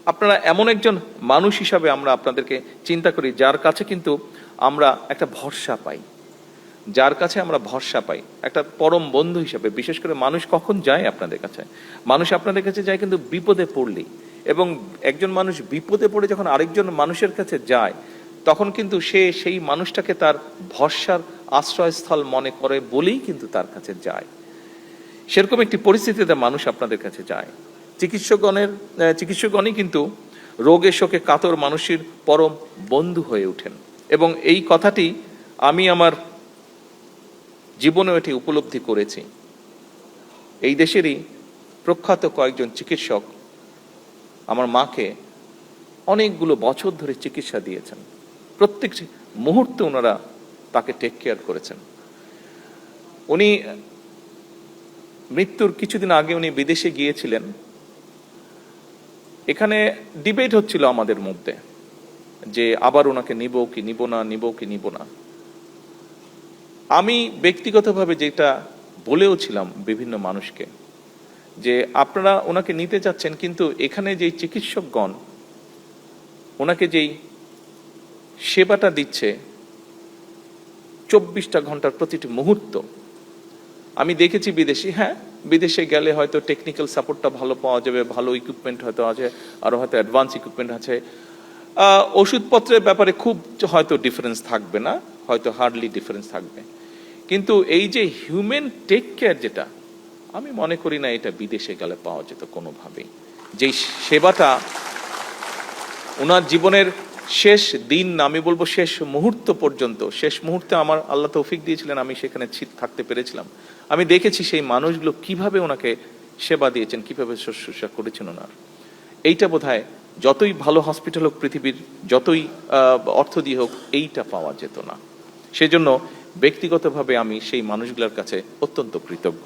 আপনারা এমন একজন মানুষ হিসাবে আমরা আপনাদেরকে চিন্তা করি, যার কাছে কিন্তু আমরা একটা ভরসা পাই, যার কাছে আমরা ভরসা পাই একটা পরম বন্ধু হিসাবে। বিশেষ করে মানুষ কখন যায় আপনাদের কাছে? মানুষ আপনাদের কাছে যায় কিন্তু বিপদে পড়লেই। এবং একজন মানুষ বিপদে পড়ে যখন আরেকজন মানুষের কাছে যায়, তখন কিন্তু সে সেই মানুষটাকে তার ভরসার আশ্রয়স্থল মনে করে বলেই কিন্তু তার কাছে যায়। সেরকম একটি পরিস্থিতিতে মানুষ আপনাদের কাছে যায়। চিকিৎসকগণই কিন্তু রোগে শোকে কাতর মানুষের পরম বন্ধু হয়ে ওঠেন। এবং এই কথাটি আমি আমার জীবনেও এটি উপলব্ধি করেছি। এই দেশেরই প্রখ্যাত কয়েকজন চিকিৎসক আমার মাকে অনেকগুলো বছর ধরে চিকিৎসা দিয়েছেন। প্রত্যেক মুহূর্তে ওনারা তাকে টেক কেয়ার করেছেন। উনি মৃত্যুর কিছুদিন আগে উনি বিদেশে গিয়েছিলেন। এখানে ডিবেট হচ্ছিল আমাদের মধ্যে যে আবার ওনাকে নিব কি নিব না, নিব কি নিব না। আমি ব্যক্তিগতভাবে যেটা বলেও ছিলাম বিভিন্ন মানুষকে, যে আপনারা ওনাকে নিতে চাচ্ছেন, কিন্তু এখানে যেই চিকিৎসকগণ ওনাকে যেই সেবাটা দিচ্ছে 24টা ঘন্টার প্রতিটি মুহূর্ত, আমি দেখেছি বিদেশি, হ্যাঁ বিদেশে গেলে হয়তো টেকনিক্যাল সাপোর্টটা ভালো পাওয়া যাবে, ভালো ইকুইপমেন্ট হয়তো আছে, আরো হয়তো অ্যাডভান্স ইকুইপমেন্ট আছে, ওষুধপত্রের ব্যাপারে খুব হয়তো ডিফারেন্স থাকবে না, হয়তো হার্ডলি ডিফারেন্স থাকবে। কিন্তু এই যে হিউম্যান টেক কেয়ার, যেটা আমি মনে করি না এটা বিদেশে গেলে পাওয়া যেত কোনোভাবেই। যেই সেবাটা ওনার জীবনের শেষ দিন না, আমি বলবো শেষ মুহূর্ত পর্যন্ত, শেষ মুহূর্তে আমার আল্লাহ তৌফিক দিয়েছিলেন, আমি সেখানে থাকতে পেরেছিলাম। আমি দেখেছি সেই মানুষগুলো কিভাবে ওনাকে সেবা দিয়েছেন, কিভাবে শুশ্রূষা করেছেন ওনার। এইটা বোধহয় যতই ভালো হসপিটাল হোক পৃথিবীর, যতই অর্থ দিয়ে হোক, এইটা পাওয়া যেত না। সেজন্য ব্যক্তিগতভাবে আমি সেই মানুষগুলোর কাছে অত্যন্ত কৃতজ্ঞ।